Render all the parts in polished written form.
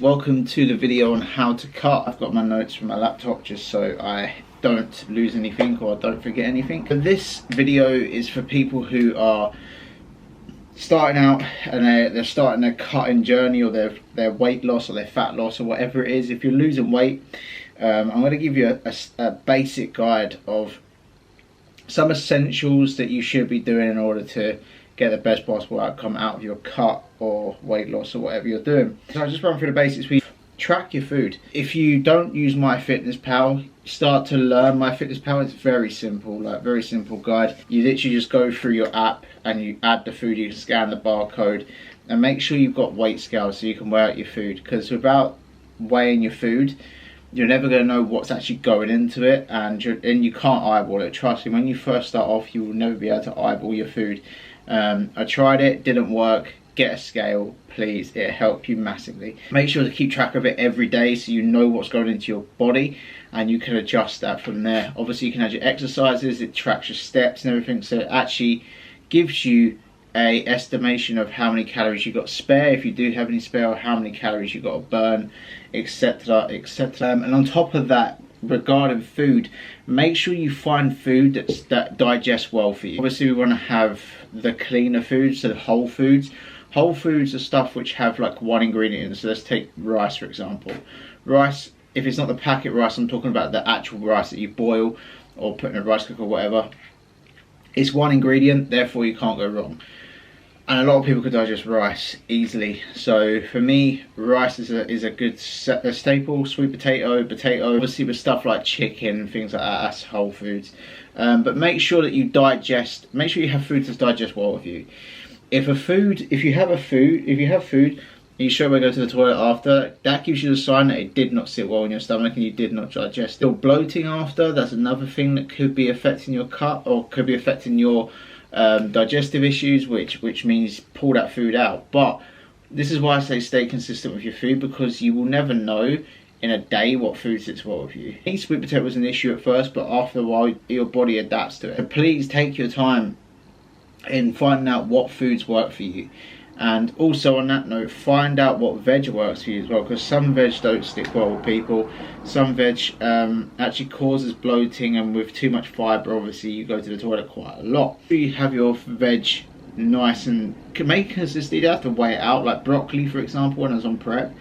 welcome to the video on how to cut. I've got my notes from my laptop just so I don't lose anything or I don't forget anything. But this video is for people who are starting out and they're starting their cutting journey, or their weight loss or their fat loss or whatever it is. If you're losing weight, I'm going to give you a basic guide of some essentials that you should be doing in order to get the best possible outcome out of your cut or weight loss or whatever you're doing. So I'll just run through the basics. We track your food. If you don't use MyFitnessPal, start to learn MyFitnessPal. It's very simple, like very simple guide. You literally just go through your app and you add the food, you can scan the barcode and make sure you've got weight scales so you can weigh out your food, because without weighing your food you're never going to know what's actually going into it, and you can't eyeball it. Trust me, when you first start off you will never be able to eyeball your food. I tried it, didn't work. Get a scale, please. It'll help you massively. Make sure to keep track of it every day so you know what's going into your body and you can adjust that from there. Obviously you can add your exercises, it tracks your steps and everything, so it actually gives you a estimation of how many calories you got spare, if you do have any spare, or how many calories you got to burn, etc, etc. And on top of that, regarding food, make sure you find food that digests well for you. Obviously we want to have the cleaner foods, so the whole foods. Whole foods are stuff which have like one ingredient in. So let's take rice for example. Rice, if it's not the packet rice, I'm talking about the actual rice that you boil or put in a rice cooker or whatever. It's one ingredient, therefore you can't go wrong. And a lot of people could digest rice easily. So for me, rice is a good staple. Sweet potato, obviously with stuff like chicken, things like that, that's whole foods. But make sure that you digest, make sure you have food that's digest well with you. If you have food and you straight away go to the toilet after, that gives you the sign that it did not sit well in your stomach and you did not digest. Still bloating after, that's another thing that could be affecting your gut or could be affecting your digestive issues, which means pull that food out. But this is why I say stay consistent with your food, because you will never know in a day what food sits well with you. Sweet potato was an issue at first, but after a while your body adapts to it. So please take your time in finding out what foods work for you. And also on that note, find out what veg works for you as well, because some veg don't stick well with people. Some veg actually causes bloating, and with too much fibre obviously you go to the toilet quite a lot. You have your veg nice and make consistent. You don't have to weigh it out. Like broccoli for example, when I was on prep,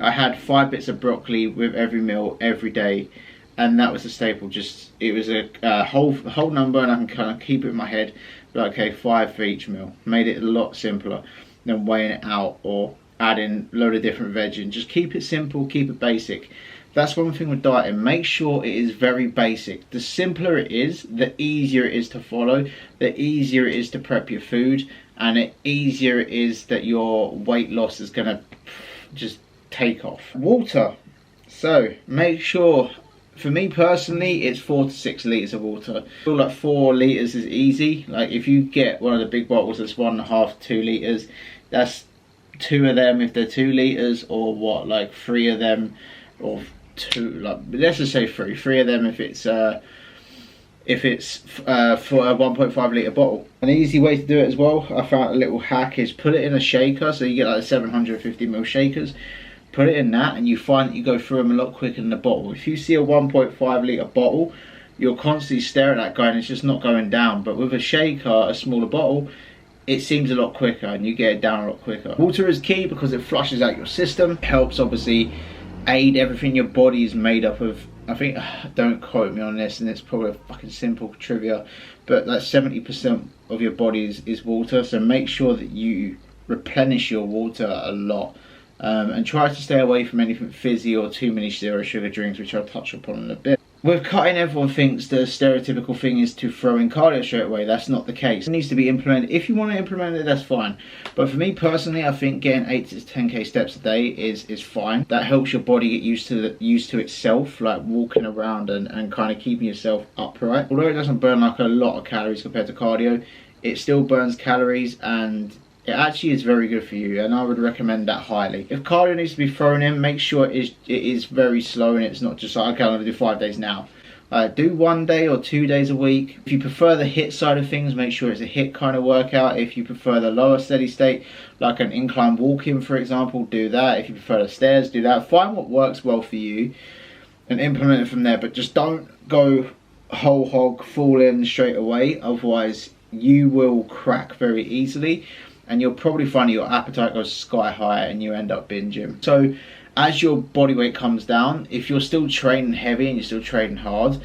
I had 5 bits of broccoli with every meal every day, and that was a staple. Just it was a whole number, and I can kind of keep it in my head. Like, okay, 5 for each meal. Made it a lot simpler than weighing it out or adding a load of different veg in. Just keep it simple, keep it basic. That's one thing with dieting. Make sure it is very basic. The simpler it is, the easier it is to follow, the easier it is to prep your food, and the easier it is that your weight loss is going to just take off. Water. So make sure, for me personally, it's 4 to 6 litres of water. I feel like 4 litres is easy. Like if you get one of the big bottles that's 1.5 to 2 litres, that's 2 of them if they're 2 litres, or what, like 3 of them, or 2, like let's just say 3 of them if it's for a 1.5 litre bottle. An easy way to do it as well, I found a little hack, is put it in a shaker. So you get like 750ml shakers. Put it in that and you find that you go through them a lot quicker than the bottle. If you see a 1.5 litre bottle, you're constantly staring at that guy and it's just not going down. But with a shaker, a smaller bottle, it seems a lot quicker and you get it down a lot quicker. Water is key because it flushes out your system. It helps obviously aid everything your body is made up of. I think, don't quote me on this, and it's probably a fucking simple trivia, but like 70% of your body is water. So make sure that you replenish your water a lot. And try to stay away from anything fizzy or too many zero sugar drinks, which I'll touch upon in a bit. With cutting, everyone thinks the stereotypical thing is to throw in cardio straight away. That's not the case. It needs to be implemented. If you want to implement it, that's fine. But for me personally, I think getting 8 to 10k steps a day is fine. That helps your body get used to itself, like walking around and kind of keeping yourself upright. Although it doesn't burn like a lot of calories compared to cardio, it still burns calories, and it actually is very good for you, and I would recommend that highly. If cardio needs to be thrown in, make sure it is very slow and it's not just like, okay, I'm going to do 5 days now. Do 1 day or 2 days a week. If you prefer the HIIT side of things, make sure it's a HIIT kind of workout. If you prefer the lower steady state, like an incline walking for example, do that. If you prefer the stairs, do that. Find what works well for you and implement it from there, but just don't go whole hog full in straight away, otherwise you will crack very easily and you'll probably find your appetite goes sky high and you end up binging. So as your body weight comes down, if you're still training heavy and you're still training hard,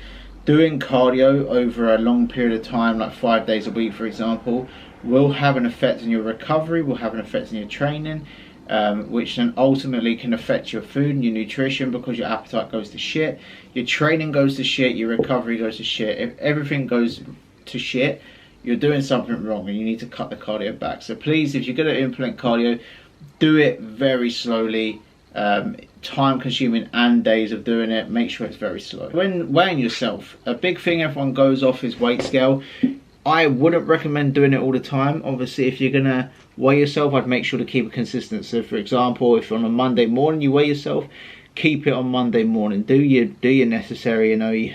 doing cardio over a long period of time, like 5 days a week for example, will have an effect on your recovery, will have an effect on your training, which then ultimately can affect your food and your nutrition, because your appetite goes to shit, your training goes to shit, your recovery goes to shit. If everything goes to shit, you're doing something wrong and you need to cut the cardio back. So please, if you're going to implement cardio, do it very slowly. Time consuming and days of doing it, make sure it's very slow. When weighing yourself, a big thing everyone goes off is weight scale. I wouldn't recommend doing it all the time. Obviously, if you're gonna weigh yourself, I'd make sure to keep it consistent. So for example, if on a Monday morning you weigh yourself, keep it on Monday morning. Do your necessary, you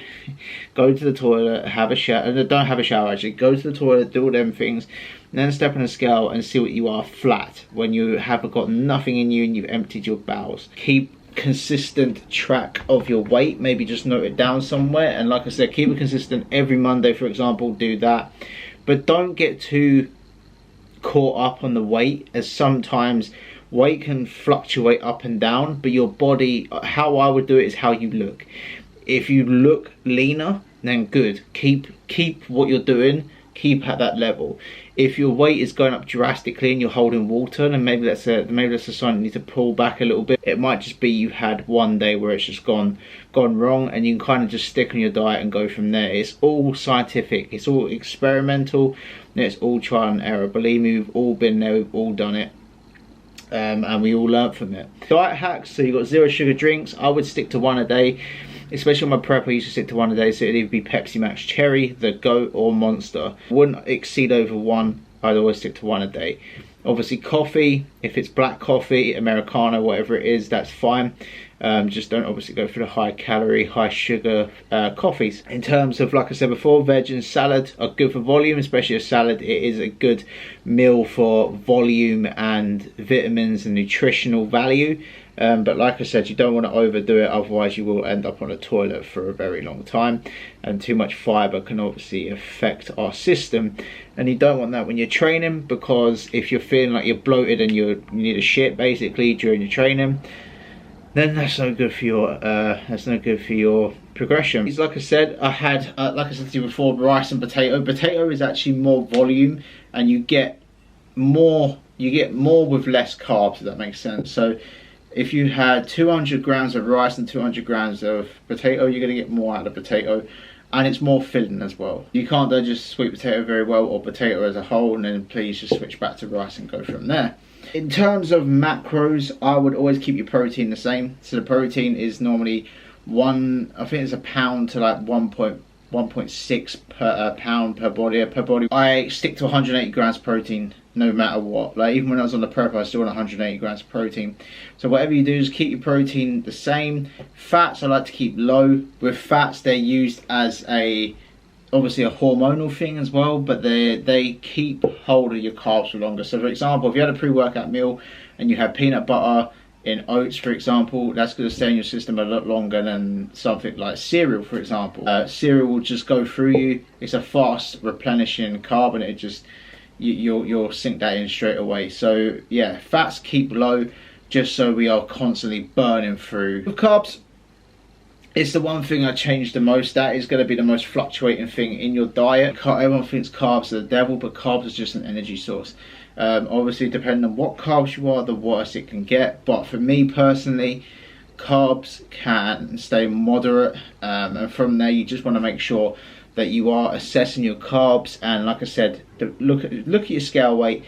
go to the toilet, have a shower, don't have a shower actually, go to the toilet, do all them things, and then step on a scale and see what you are flat when you have got nothing in you and you've emptied your bowels. Keep consistent track of your weight, maybe just note it down somewhere, and like I said, keep it consistent every Monday for example, do that. But don't get too caught up on the weight, as sometimes weight can fluctuate up and down, but your body, how I would do it is how you look. If you look leaner, then good, keep what you're doing, keep at that level. If your weight is going up drastically and you're holding water, then maybe that's a sign you need to pull back a little bit. It might just be you've had 1 day where it's just gone wrong, and you can kind of just stick on your diet and go from there. It's all scientific, it's all experimental, and it's all trial and error. Believe me, we've all been there, we've all done it. And we all learn from it. Diet hacks, so you've got 0 sugar drinks. I would stick to 1 a day, especially on my prep. I used to stick to 1 a day, so it'd either be Pepsi Max Cherry, the Goat, or Monster. Wouldn't exceed over 1. I'd always stick to 1 a day. Obviously coffee, if it's black coffee, Americano, whatever it is, that's fine. Just don't obviously go for the high calorie, high sugar coffees. In terms of, like I said before, veg and salad are good for volume, especially a salad. It is a good meal for volume and vitamins and nutritional value. But like I said, you don't want to overdo it, otherwise you will end up on a toilet for a very long time, and too much fiber can obviously affect our system, and you don't want that when you're training, because if you're feeling like you're bloated and you need a shit basically during your training, then that's no good for your progression. Like I said, I had like I said to you before, rice and potato. Potato is actually more volume, and you get more with less carbs, if that makes sense. So if you had 200 grams of rice and 200 grams of potato, you're going to get more out of the potato, and it's more filling as well. You can't digest sweet potato very well, or potato as a whole, and then please just switch back to rice and go from there. In terms of macros, I would always keep your protein the same. So the protein is normally I think it's a pound to like 1.6 per pound per body. I stick to 180 grams protein no matter what. Like even when I was on the prep, I was still on 180 grams of protein. So whatever you do is keep your protein the same. Fats I like to keep low. With fats, they're used as obviously a hormonal thing as well, but they keep hold of your carbs for longer. So for example, if you had a pre-workout meal and you had peanut butter in oats, for example, that's going to stay in your system a lot longer than something like cereal, for example. Cereal will just go through you. It's a fast replenishing carb, and it just you'll sink that in straight away. So yeah, fats keep low, just so we are constantly burning through. With carbs, it's the one thing I change the most. That is going to be the most fluctuating thing in your diet. Everyone thinks carbs are the devil, but carbs is just an energy source. Obviously, depending on what carbs you are, the worse it can get. But for me personally, carbs can stay moderate, and from there you just want to make sure that you are assessing your carbs. And like I said, look at your scale weight,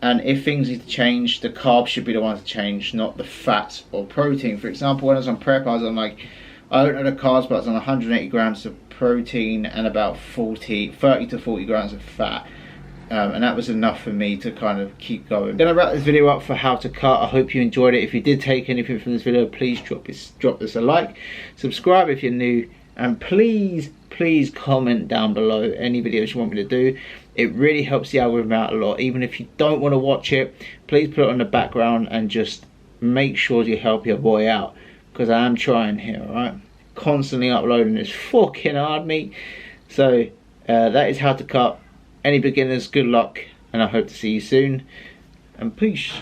and if things need to change, the carbs should be the ones to change, not the fat or protein. For example, when I was on prep, I was on I don't know the carbs, but I was on 180 grams of protein and about 30 to 40 grams of fat. And that was enough for me to kind of keep going. I'm gonna wrap this video up for how to cut. I hope you enjoyed it. If you did take anything from this video, please drop this a like, subscribe if you're new, And please comment down below any videos you want me to do. It really helps the algorithm out a lot. Even if you don't want to watch it, please put it on the background and just make sure you help your boy out, because I am trying here, alright? Constantly uploading is fucking hard, mate. So that is how to cut. Any beginners, good luck, and I hope to see you soon, and peace.